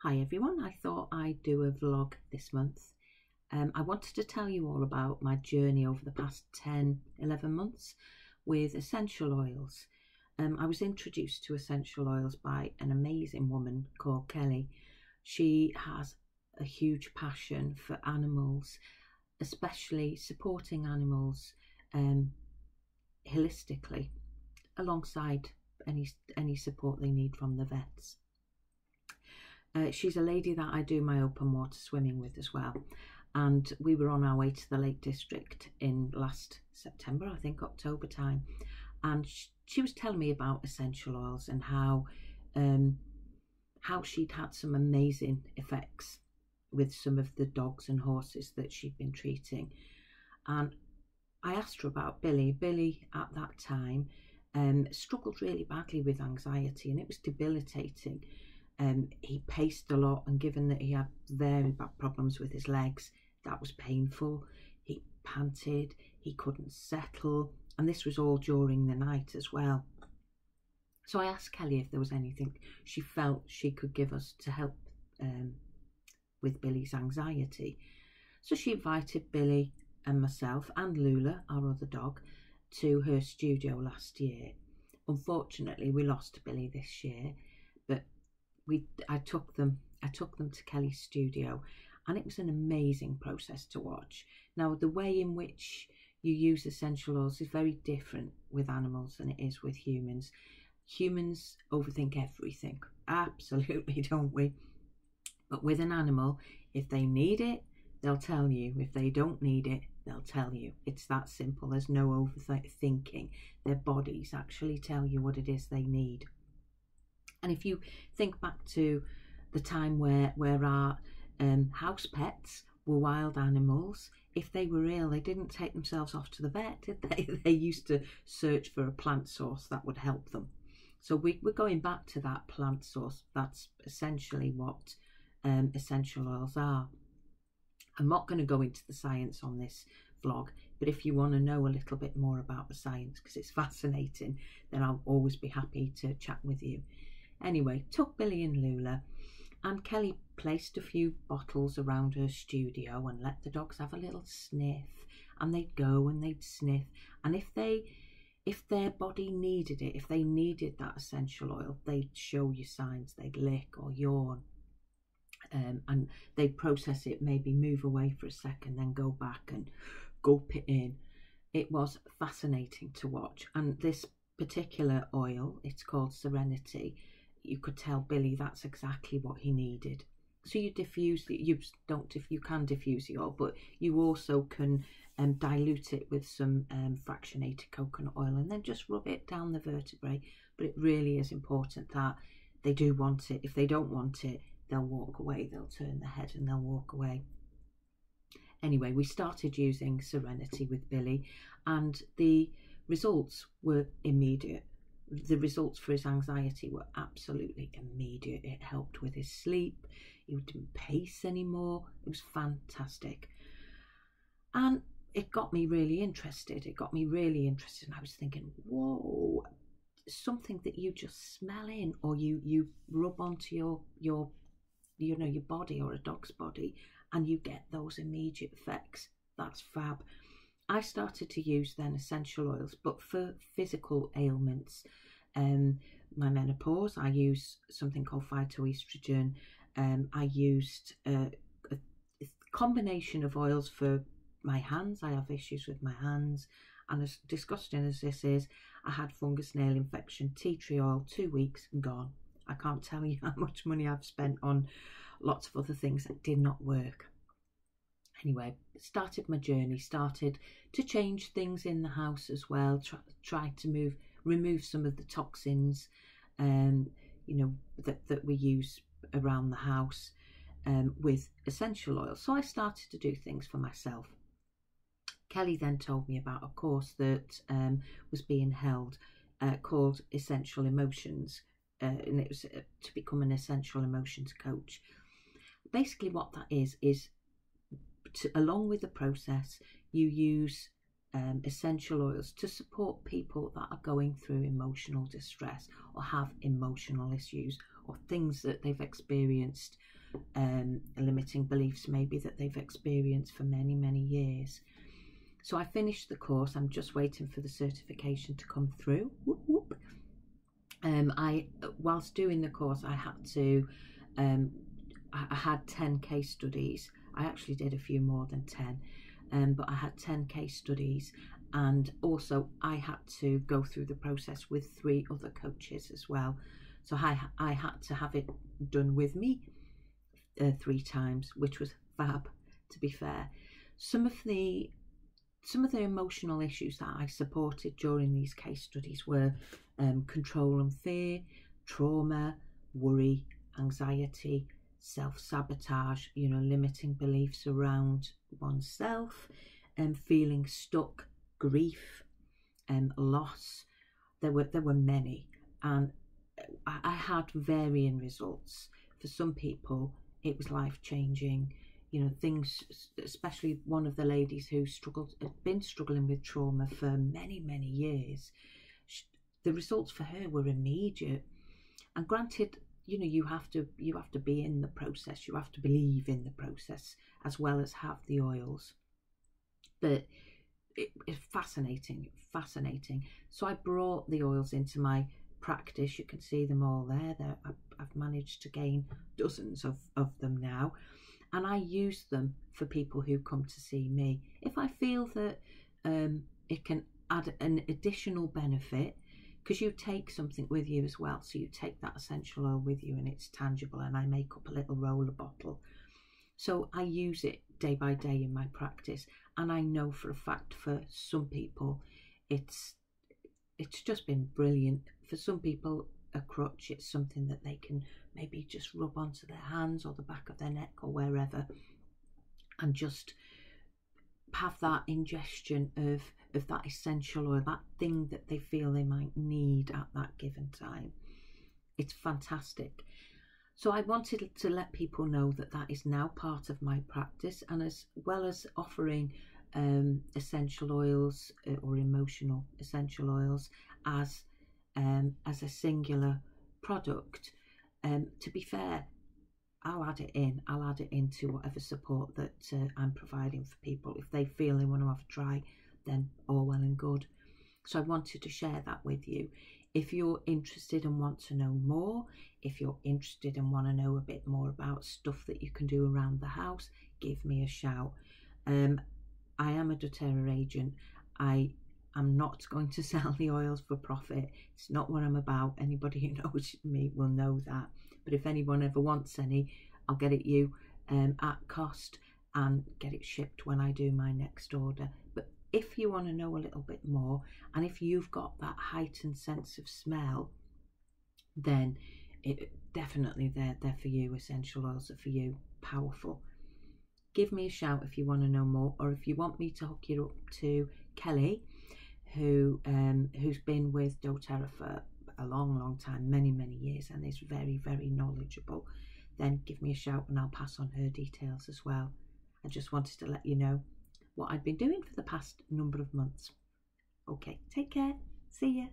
Hi everyone, I thought I'd do a vlog this month. I wanted to tell you all about my journey over the past 10-11 months with essential oils. I was introduced to essential oils by an amazing woman called Kelly. She has a huge passion for animals, especially supporting animals holistically, alongside any support they need from the vets. She's a lady that I do my open water swimming with as well, and we were on our way to the Lake District in last September, I think October time, and she was telling me about essential oils and how she'd had some amazing effects with some of the dogs and horses that she'd been treating. And I asked her about Billy. Billy at that time struggled really badly with anxiety, and it was debilitating. He paced a lot, and given that he had very bad problems with his legs, that was painful. He panted, he couldn't settle, and this was all during the night as well. So I asked Kelly if there was anything she felt she could give us to help with Billy's anxiety. So she invited Billy and myself and Lula, our other dog, to her studio last year. Unfortunately, we lost Billy this year, but I took them to Kelly's studio, and it was an amazing process to watch. Now, the way in which you use essential oils is very different with animals than it is with humans. Humans overthink everything, absolutely, don't we? But with an animal, if they need it, they'll tell you. If they don't need it, they'll tell you. It's that simple. There's no overthinking. Their bodies actually tell you what it is they need. And if you think back to the time where our house pets were wild animals, if they were ill, they didn't take themselves off to the vet, did they? They used to search for a plant source that would help them. So we're going back to that plant source. That's essentially what essential oils are. I'm not going to go into the science on this vlog, but if you want to know a little bit more about the science, because it's fascinating, then I'll always be happy to chat with you. Anyway, took Billy and Lula, and Kelly placed a few bottles around her studio and let the dogs have a little sniff, and they'd go and they'd sniff, and if their body needed it, if they needed that essential oil, they'd show you signs. They'd lick or yawn, and they'd process it, maybe move away for a second, then go back and gulp it in. It was fascinating to watch. And this particular oil, it's called Serenity, you could tell Billy that's exactly what he needed. So you diffuse it, you can diffuse the oil, but you also can dilute it with some fractionated coconut oil and then just rub it down the vertebrae. But it really is important that they do want it. If they don't want it, they'll walk away, they'll turn their head and they'll walk away. Anyway, we started using Serenity with Billy, and the results were immediate. The results for his anxiety were absolutely immediate. It helped with his sleep. He didn't pace anymore. It was fantastic. And it got me really interested. And I was thinking, whoa, something that you just smell in, or you rub onto your body or a dog's body, and you get those immediate effects. That's fab. I started to use then essential oils, but for physical ailments, my menopause, I use something called phytoestrogen. I used a combination of oils for my hands. I have issues with my hands, and as disgusting as this is, I had fungus nail infection. Tea tree oil, 2 weeks and gone. I can't tell you how much money I've spent on lots of other things that did not work. Anyway, started my journey, started to change things in the house as well, try to remove some of the toxins that we use around the house with essential oil. So I started to do things for myself. Kelly then told me about a course that was being held called Essential Emotions, and it was to become an essential emotions coach. Basically what that is along with the process, you use essential oils to support people that are going through emotional distress or have emotional issues or things that they've experienced, limiting beliefs maybe that they've experienced for many, many years. So I finished the course. I'm just waiting for the certification to come through. Whoop, whoop. Whilst doing the course, I had to, I had 10 case studies. I actually did a few more than 10, but I had 10 case studies, and also I had to go through the process with 3 other coaches as well. So I had to have it done with me 3 times, which was fab, to be fair. Some of the emotional issues that I supported during these case studies were control and fear, trauma, worry, anxiety, self-sabotage, limiting beliefs around oneself, feeling stuck, grief, loss. There were many, and I had varying results. For some people, it was life-changing. Things, especially one of the ladies who had been struggling with trauma for many, many years. The results for her were immediate. And granted, you have to be in the process. You have to believe in the process as well as have the oils. But it's fascinating. So I brought the oils into my practice. You can see them all there. I've managed to gain dozens of them now. And I use them for people who come to see me. If I feel that it can add an additional benefit, because you take something with you as well. So you take that essential oil with you and it's tangible, and I make up a little roller bottle. So I use it day by day in my practice. And I know for a fact for some people, it's just been brilliant. For some people, a crutch, it's something that they can maybe just rub onto their hands or the back of their neck or wherever, and just have that ingestion of that essential oil, that thing that they feel they might need at that given time. It's fantastic. So I wanted to let people know that is now part of my practice, and as well as offering essential oils or emotional essential oils as a singular product. To be fair, I'll add it into whatever support that I'm providing for people. If they feel they want to have a try, then all well and good. So I wanted to share that with you. If you're interested and want to know more, if you're interested and want to know a bit more about stuff that you can do around the house, give me a shout. I am a doTERRA agent. I'm not going to sell the oils for profit. It's not what I'm about. Anybody who knows me will know that. But if anyone ever wants any, I'll get it you at cost and get it shipped when I do my next order. But if you want to know a little bit more, and if you've got that heightened sense of smell, then it definitely they're for you. Essential oils are for you. Powerful. Give me a shout if you want to know more, or if you want me to hook you up to Kelly, who's been with doTERRA for a long time, many years, and is very knowledgeable. Then give me a shout and I'll pass on her details as well. I just wanted to let you know what I've been doing for the past number of months. Okay, take care. See ya.